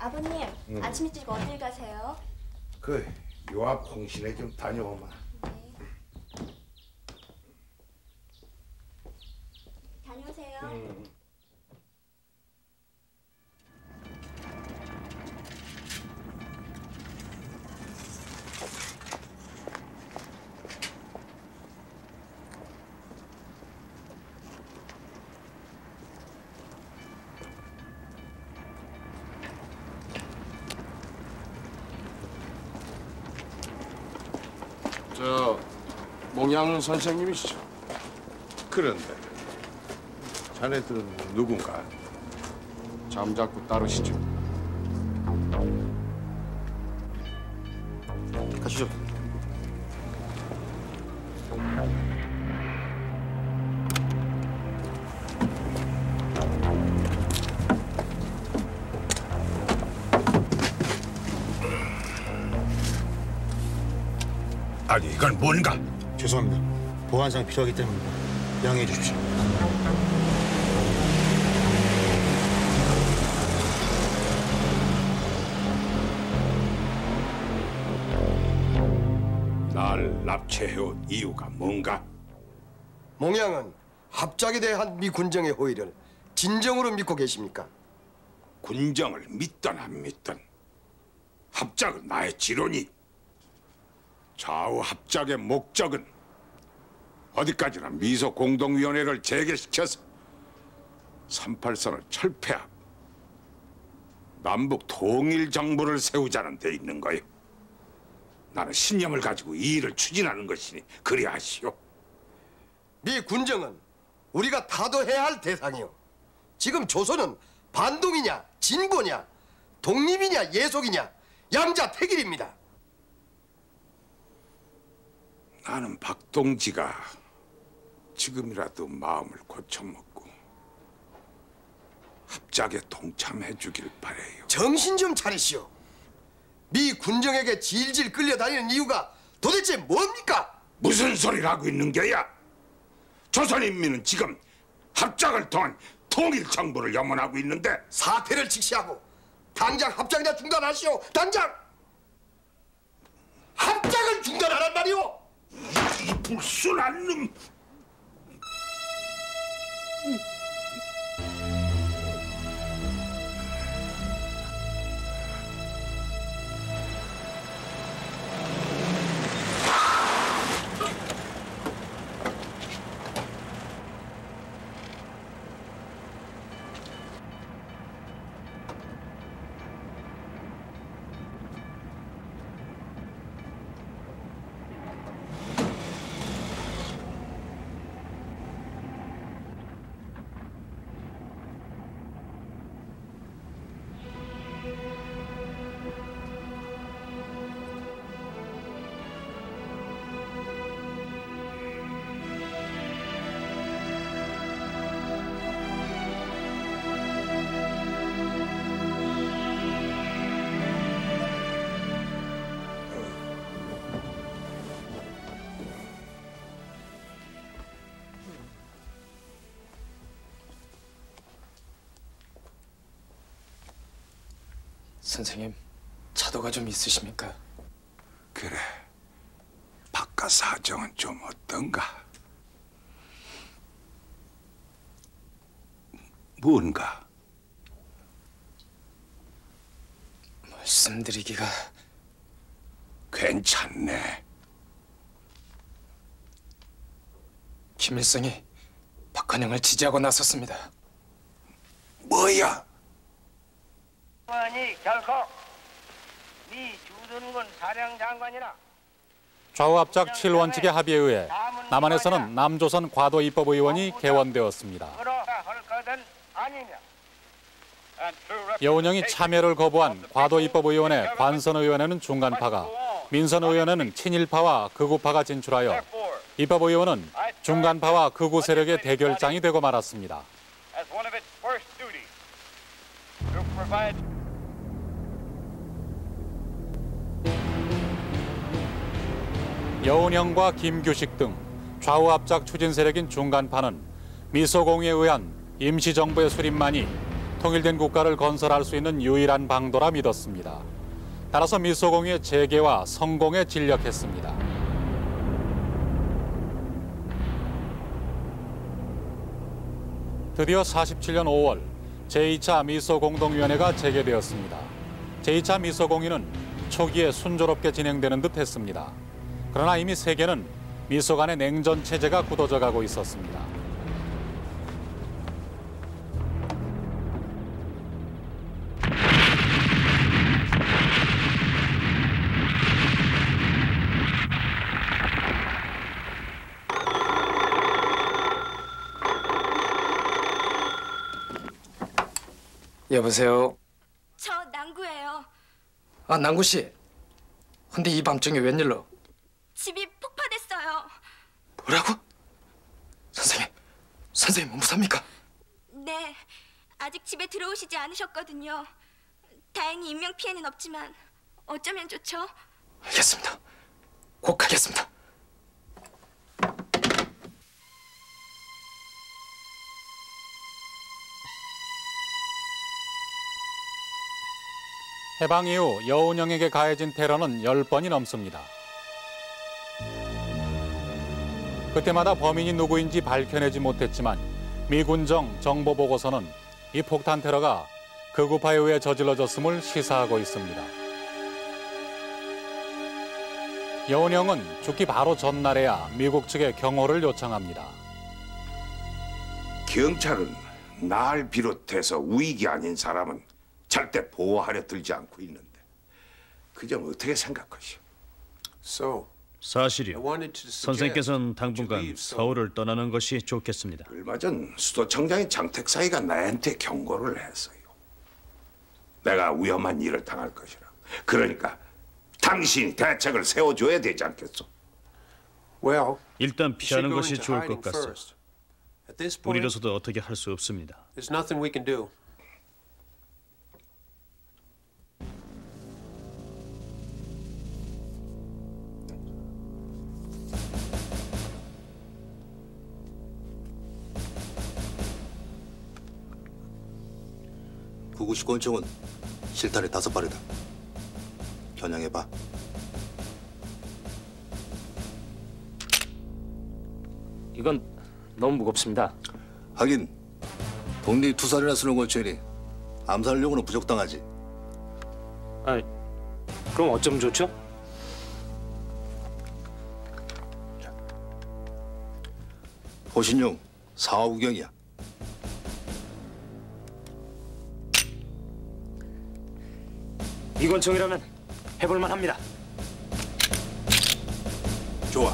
Speaker 19: 아버님, 아침 일찍 어딜 가세요?
Speaker 2: 그 요 앞 홍신에 좀 다녀오마.
Speaker 19: 다녀오세요.
Speaker 17: 저 몽양 선생님이시죠?
Speaker 2: 그런데 자네들은 누군가?
Speaker 17: 잠자코 따르시죠.
Speaker 5: 가시죠.
Speaker 2: 아니 이건 뭔가?
Speaker 20: 죄송합니다. 보안상 필요하기 때문입니다. 양해해 주십시오.
Speaker 2: 날 납치해온 이유가 뭔가?
Speaker 21: 몽양은 합작에 대한 미 군정의 호의를 진정으로 믿고 계십니까?
Speaker 2: 군정을 믿든 안 믿든 합작은 나의 지론이. 좌우 합작의 목적은 어디까지나 미소 공동위원회를 재개시켜서 38선을 철폐하고 남북 통일 정부를 세우자는 데 있는 거요. 나는 신념을 가지고 이 일을 추진하는 것이니 그리하시오.
Speaker 21: 미 군정은 우리가 타도해야 할 대상이요. 지금 조선은 반동이냐 진보냐 독립이냐 예속이냐 양자택일입니다.
Speaker 2: 나는 박동지가 지금이라도 마음을 고쳐먹고 합작에 동참해 주길 바래요.
Speaker 21: 정신 좀 차리시오. 미 군정에게 질질 끌려다니는 이유가 도대체 뭡니까?
Speaker 2: 무슨 소리를 하고 있는 게야? 조선인민은 지금 합작을 통한 통일 정부를 염원하고 있는데
Speaker 21: 사태를 직시하고 당장 합작이나 중단하시오. 당장 합작을 중단하란 말이오.
Speaker 2: 이 불순한 놈.
Speaker 22: 선생님, 차도가 좀 있으십니까?
Speaker 2: 그래, 바깥 사정은 좀 어떤가? 뭔가?
Speaker 22: 말씀드리기가...
Speaker 2: 괜찮네.
Speaker 22: 김일성이 박헌영을 지지하고 나섰습니다.
Speaker 2: 뭐야?
Speaker 23: 아니 결코 미 주둔군 사령장관이나
Speaker 1: 좌우합작 7원칙의 합의에 의해 남한에서는 남조선 과도입법의원이 개원되었습니다. 여운형이 참여를 거부한 과도입법의원의 관선의원회는 중간파가, 민선의원회는 친일파와 극우파가 진출하여 입법의원은 중간파와 극우 세력의 대결장이 되고 말았습니다. 여운형과 김규식 등 좌우합작 추진 세력인 중간파는 미소공에 의한 임시정부의 수립만이 통일된 국가를 건설할 수 있는 유일한 방도라 믿었습니다. 따라서 미소공의의 재개와 성공에 진력했습니다. 드디어 47년 5월 제2차 미소공동위원회가 재개되었습니다. 제2차 미소공의는 초기에 순조롭게 진행되는 듯 했습니다. 그러나 이미 세계는 미소 간의 냉전 체제가 굳어져 가고 있었습니다.
Speaker 22: 여보세요.
Speaker 19: 저 남구예요.
Speaker 22: 아, 남구 씨. 근데 이 밤중에 웬일로?
Speaker 19: 집이 폭파됐어요.
Speaker 22: 뭐라고? 선생님 무사합니까?
Speaker 19: 네, 아직 집에 들어오시지 않으셨거든요. 다행히 인명 피해는 없지만 어쩌면 좋죠?
Speaker 22: 알겠습니다. 꼭 가겠습니다.
Speaker 1: 해방 이후 여운형에게 가해진 테러는 10번이 넘습니다. 그때마다 범인이 누구인지 밝혀내지 못했지만 미군정 정보보고서는 이 폭탄 테러가 극우파에 의해 저질러졌음을 시사하고 있습니다. 여운형은 죽기 바로 전날에야 미국 측에 경호를 요청합니다.
Speaker 2: 경찰은 날 비롯해서 우익이 아닌 사람은 절대 보호하려 들지 않고 있는데 그 점 어떻게 생각하시오?
Speaker 12: 사실이요. 선생께서는 당분간 서울을 떠나는 것이 좋겠습니다.
Speaker 2: 얼마 전 수도청장인 장택사이가 나한테 경고를 했어요. 내가 위험한 일을 당할 것이라. 그러니까 당신이 대책을 세워줘야 되지 않겠소?
Speaker 12: 일단 피하는 것이 좋을 것 같습니다. 우리로서도 어떻게 할 수 없습니다.
Speaker 20: 구구시 권총은 실탄이 5발이다. 겨냥해봐.
Speaker 9: 이건 너무 무겁습니다.
Speaker 20: 하긴 독립 투살이나 쓰는 권총이니 암살용으로 부적당하지.
Speaker 9: 그럼 어쩌면 좋죠?
Speaker 20: 호신용 4.5구경이야.
Speaker 9: 이 권총이라면 해볼만 합니다.
Speaker 20: 좋아.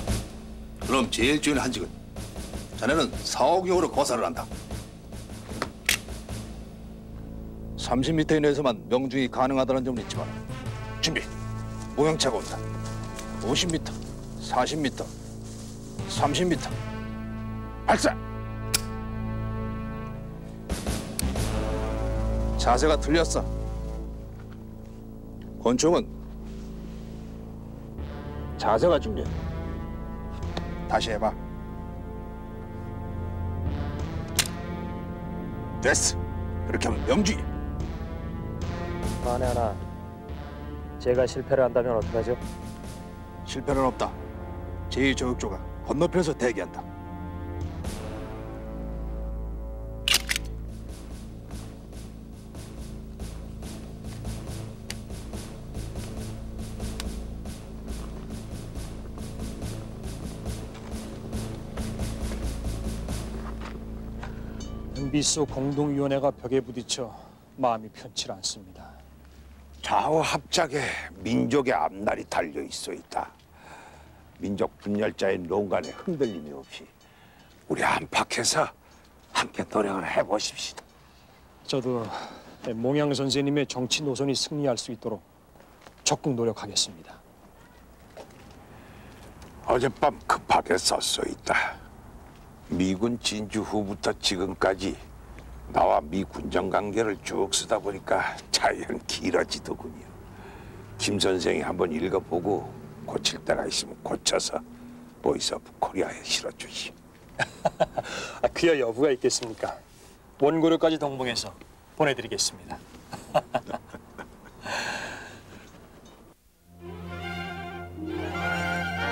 Speaker 20: 그럼 제일 중요한 한직은 자네는 4.5구경으로 거사를 한다. 30m 이내에서만 명중이 가능하다는 점은 있지만 준비. 모형차가 온다. 50m, 40m, 30m. 발사! 자세가 틀렸어. 권총은 자세가 중요해. 다시 해봐. 됐어. 그렇게 하면 명중이.
Speaker 9: 만에 하나 제가 실패를 한다면 어떡하죠?
Speaker 20: 실패는 없다. 제2저격조가 건너편에서 대기한다.
Speaker 4: 미소 공동위원회가 벽에 부딪혀 마음이 편치 않습니다.
Speaker 2: 좌우합작에 민족의 앞날이 달려 있어있다. 민족 분열자의 농간에 흔들림이 없이 우리 안팎에서 함께 노력을 해보십시다.
Speaker 4: 저도 몽양 선생님의 정치 노선이 승리할 수 있도록 적극 노력하겠습니다.
Speaker 2: 어젯밤 급하게 썼소이다. 미군 진주 후부터 지금까지 나와 미 군정 관계를 쭉 쓰다 보니까 자연 길어지더군요. 김 선생이 한번 읽어보고 고칠 때가 있으면 고쳐서 보이스 오브 코리아에 실어주시오.
Speaker 4: 그야 여부가 있겠습니까? 원고료까지 동봉해서 보내드리겠습니다.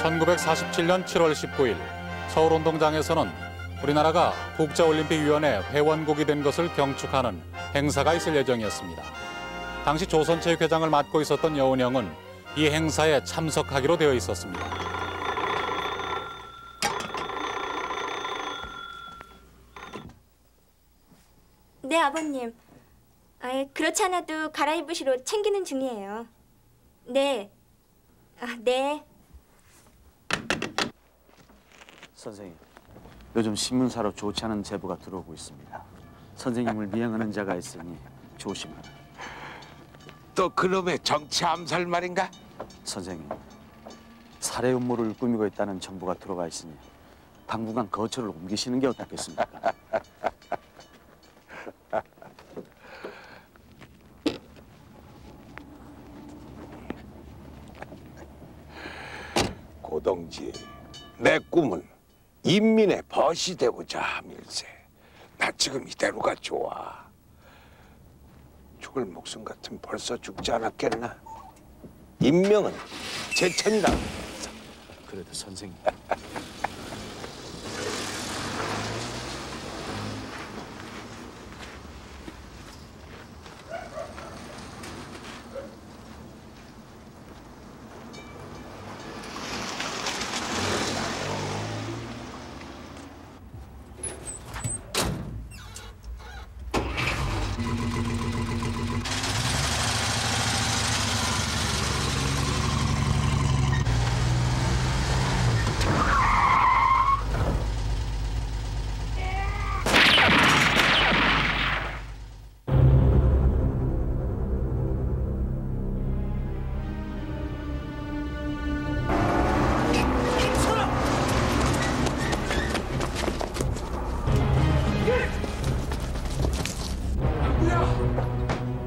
Speaker 1: 1947년 7월 19일 서울운동장에서는 우리나라가 국제올림픽위원회 회원국이 된 것을 경축하는 행사가 있을 예정이었습니다. 당시 조선체육회장을 맡고 있었던 여운형은 이 행사에 참석하기로 되어 있었습니다.
Speaker 19: 네, 아버님. 그렇지 않아도 갈아입으실 옷 챙기는 중이에요. 네. 네.
Speaker 5: 선생님, 요즘 신문사로 좋지 않은 제보가 들어오고 있습니다. 선생님을 미행하는 자가 있으니 조심하라.
Speaker 2: 또 그놈의 정치 암살 말인가?
Speaker 5: 선생님, 살해 음모를 꾸미고 있다는 정보가 들어가 있으니 당분간 거처를 옮기시는 게 어떻겠습니까?
Speaker 2: 고동지, 내 꿈은 인민의 벗이 되고자 함일세. 나 지금 이대로가 좋아. 죽을 목숨 같으면 벌써 죽지 않았겠나? 인명은 제천이다.
Speaker 5: 그래도 선생님.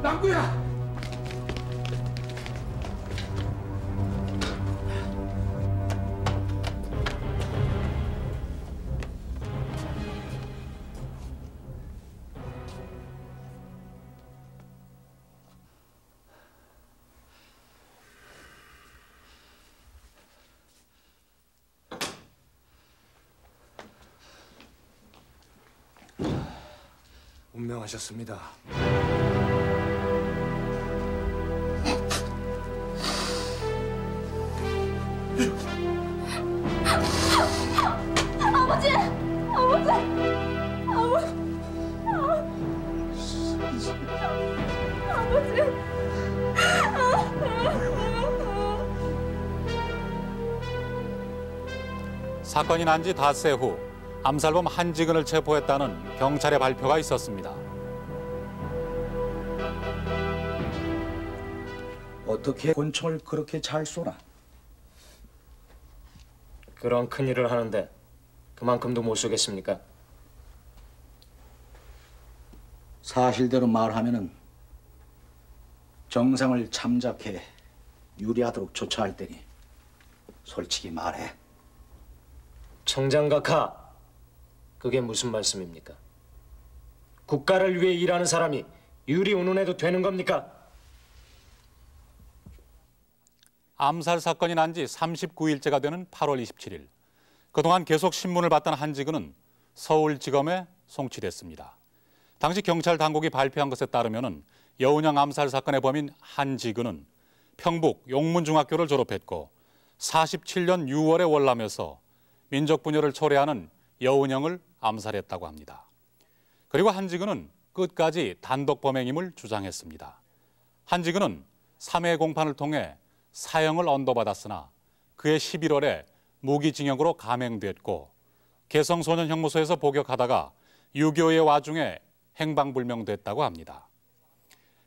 Speaker 2: 낭구야!
Speaker 9: 운명하셨습니다.
Speaker 19: 아버지! 아버지!
Speaker 1: 사건이 난 지 닷새 후 암살범 한지근을 체포했다는 경찰의 발표가 있었습니다.
Speaker 6: 어떻게 권총을 그렇게 잘 쏘나?
Speaker 4: 그런 큰일을 하는데 그만큼도 못 쏘겠습니까?
Speaker 6: 사실대로 말하면은 정상을 참작해 유리하도록 조처할 테니 솔직히 말해.
Speaker 4: 청장각하, 그게 무슨 말씀입니까? 국가를 위해 일하는 사람이 유리운운해도 되는 겁니까?
Speaker 1: 암살 사건이 난 지 39일째가 되는 8월 27일. 그동안 계속 신문을 봤던 한지근은 서울지검에 송치됐습니다. 당시 경찰 당국이 발표한 것에 따르면 여운형 암살 사건의 범인 한지근은 평북 용문중학교를 졸업했고 47년 6월에 월남에서 민족분열을 초래하는 여운형을 암살했다고 합니다. 그리고 한지근은 끝까지 단독 범행임을 주장했습니다. 한지근은 3회 공판을 통해 사형을 언도받았으나 그해 11월에 무기징역으로 감행됐고 개성소년형무소에서 복역하다가 6.25의 와중에 행방불명됐다고 합니다.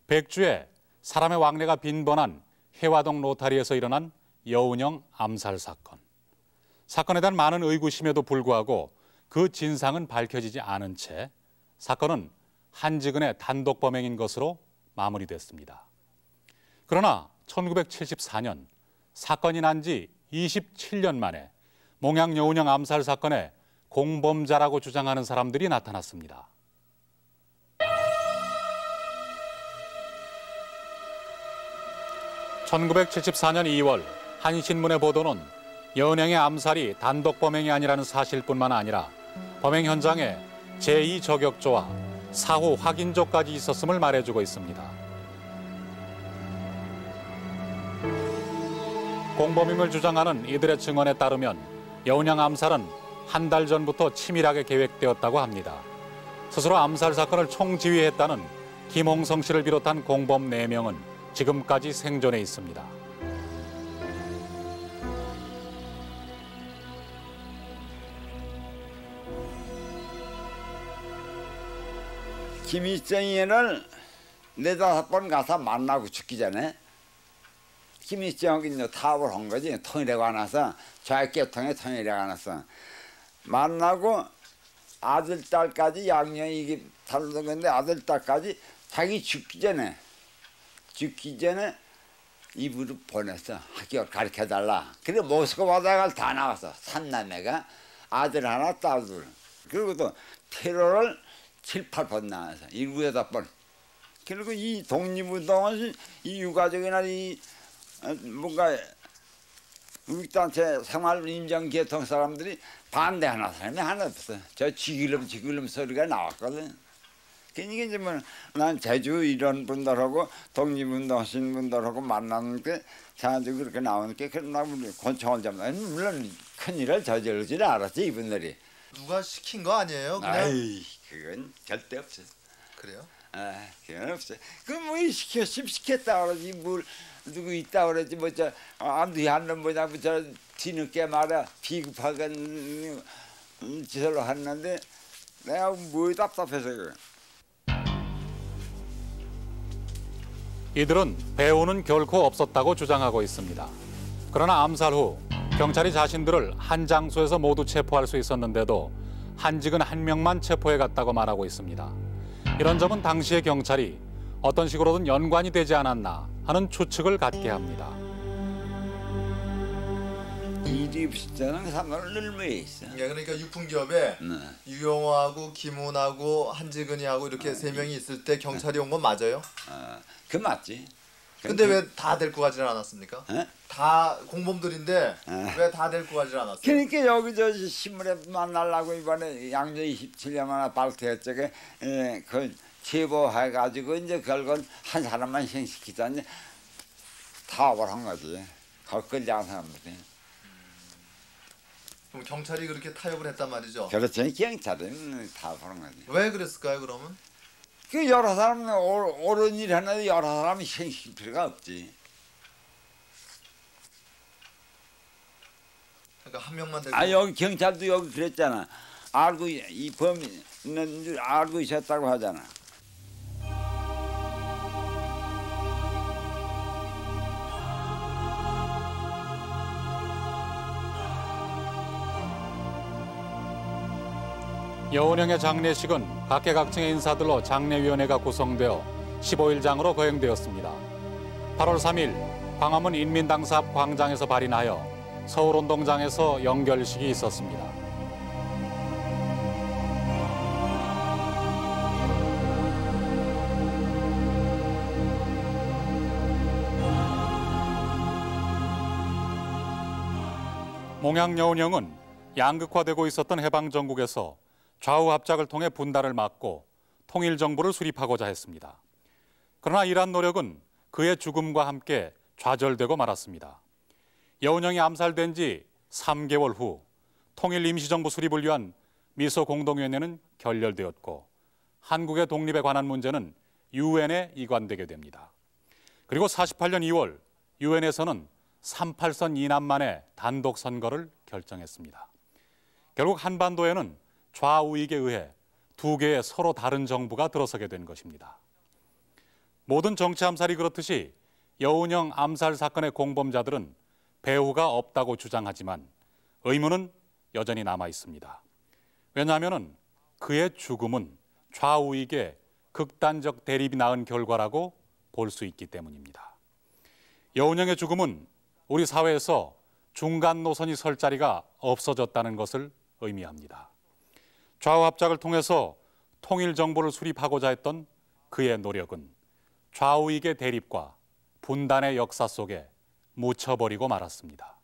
Speaker 1: 백주에 사람의 왕래가 빈번한 해화동 로타리에서 일어난 여운형 암살 사건. 사건에 대한 많은 의구심에도 불구하고 그 진상은 밝혀지지 않은 채 사건은 한지근의 단독 범행인 것으로 마무리됐습니다. 그러나 1974년 사건이 난 지 27년 만에 몽양 여운형 암살 사건의 공범자라고 주장하는 사람들이 나타났습니다. 1974년 2월 한 신문의 보도는 여은영의 암살이 단독 범행이 아니라는 사실뿐만 아니라 범행 현장에 제2저격조와 사후 확인조까지 있었음을 말해주고 있습니다. 공범임을 주장하는 이들의 증언에 따르면 여은영 암살은 한 달 전부터 치밀하게 계획되었다고 합니다. 스스로 암살 사건을 총지휘했다는 김홍성 씨를 비롯한 공범 4명은 지금까지 생존해 있습니다.
Speaker 16: 김일성이를 4-5번 가서 만나고 죽기 전에 김일성이 타협을 한 거지. 통일에 관해서 좌익계통에 통일에 관해서 만나고 아들 딸까지 양녀이 다루던 건데 아들 딸까지 자기 죽기 전에 이불을 보냈어. 학교 가르쳐달라. 그래 모스크바 대학을 다 나왔어. 3남매가 아들 하나 딸 둘. 그리고 또 테러를 7-8번 나와서 7-8번. 그리고 이 독립운동은 이 유가족이나 이 뭔가 우익단체 생활인정계통 사람들이 반대하는 사람이 하나 없어. 저 지글름 소리가 나왔거든. 그러니까 이제 뭐 난 제주 이런 분들하고 독립운동 하신 분들하고 만나는 게 자주 그렇게 나오니까 그러나 권총을 잡는 물론 큰일을 저지르지는 않았지 이분들이.
Speaker 8: 누가 시킨 거 아니에요? 그냥?
Speaker 16: 아이 그건 절대 없어.
Speaker 8: 그래요?
Speaker 16: 아 그건 없어. 그럼 뭐 시켰다 그러지 뭘 누구 있다 그러지 뭐 저 안뒤하는 뭐냐 저 뒤늦게 말이야 비급하게 짓을 했는데 내가 뭐 답답해서 그래.
Speaker 1: 이들은 배후는 결코 없었다고 주장하고 있습니다. 그러나 암살 후 경찰이 자신들을 한 장소에서 모두 체포할 수 있었는데도 한직은 한 명만 체포해 갔다고 말하고 있습니다. 이런 점은 당시의 경찰이 어떤 식으로든 연관이 되지 않았나 하는 추측을 갖게 합니다.
Speaker 16: 일이 없을 때는 상관을 늘무에 있어.
Speaker 8: 예, 그러니까 유풍기업에 유영호하고 김훈하고 한지근이하고 이렇게 3명이 있을 때 경찰이 온 건 맞아요?
Speaker 16: 그 맞지.
Speaker 8: 근데 왜 다 데리고 가지는 않았습니까? 다 공범들인데 왜 다 데리고 가지는 않았어요?
Speaker 16: 그러니까 여기 저 신문에 만나려고 이번에 양조 27년 만에 발표했죠. 그 제보해가지고 이제 결국은 한 사람만 희생시키자 이제 타업을 한 거지. 거기까지 한 사람들이.
Speaker 8: 그럼 경찰이 그렇게 타협을 했단 말이죠?
Speaker 16: 그렇죠. 경찰은 타업을 한 거지.
Speaker 8: 왜 그랬을까요 그러면?
Speaker 16: 그 여러 사람 옳은 일 하는데 여러 사람이 희생시킬 필요가 없지.
Speaker 8: 그러니까 한 명만 데리고.
Speaker 16: 아 여기 경찰도 여기 그랬잖아. 알고 이 범인은 줄 알고 있었다고 하잖아.
Speaker 1: 여은영의 장례식은 각계각층의 인사들로 장례위원회가 구성되어 15일장으로 거행되었습니다. 8월 3일 광화문 인민당사 앞 광장에서 발인하여 서울운동장에서 영결식이 있었습니다. 몽양 여운형은 양극화되고 있었던 해방정국에서 좌우 합작을 통해 분단을 막고 통일 정부를 수립하고자 했습니다. 그러나 이러한 노력은 그의 죽음과 함께 좌절되고 말았습니다. 여운형이 암살된 지 3개월 후 통일 임시정부 수립을 위한 미소 공동위원회는 결렬되었고 한국의 독립에 관한 문제는 유엔에 이관되게 됩니다. 그리고 48년 2월 유엔에서는 38선 이남만의 단독 선거를 결정했습니다. 결국 한반도에는 좌우익에 의해 2개의 서로 다른 정부가 들어서게 된 것입니다. 모든 정치 암살이 그렇듯이 여운형 암살 사건의 공범자들은 배후가 없다고 주장하지만 의문은 여전히 남아 있습니다. 왜냐하면 그의 죽음은 좌우익의 극단적 대립이 낳은 결과라고 볼 수 있기 때문입니다. 여운형의 죽음은 우리 사회에서 중간 노선이 설 자리가 없어졌다는 것을 의미합니다. 좌우 합작을 통해서 통일 정부를 수립하고자 했던 그의 노력은 좌우익의 대립과 분단의 역사 속에 묻혀버리고 말았습니다.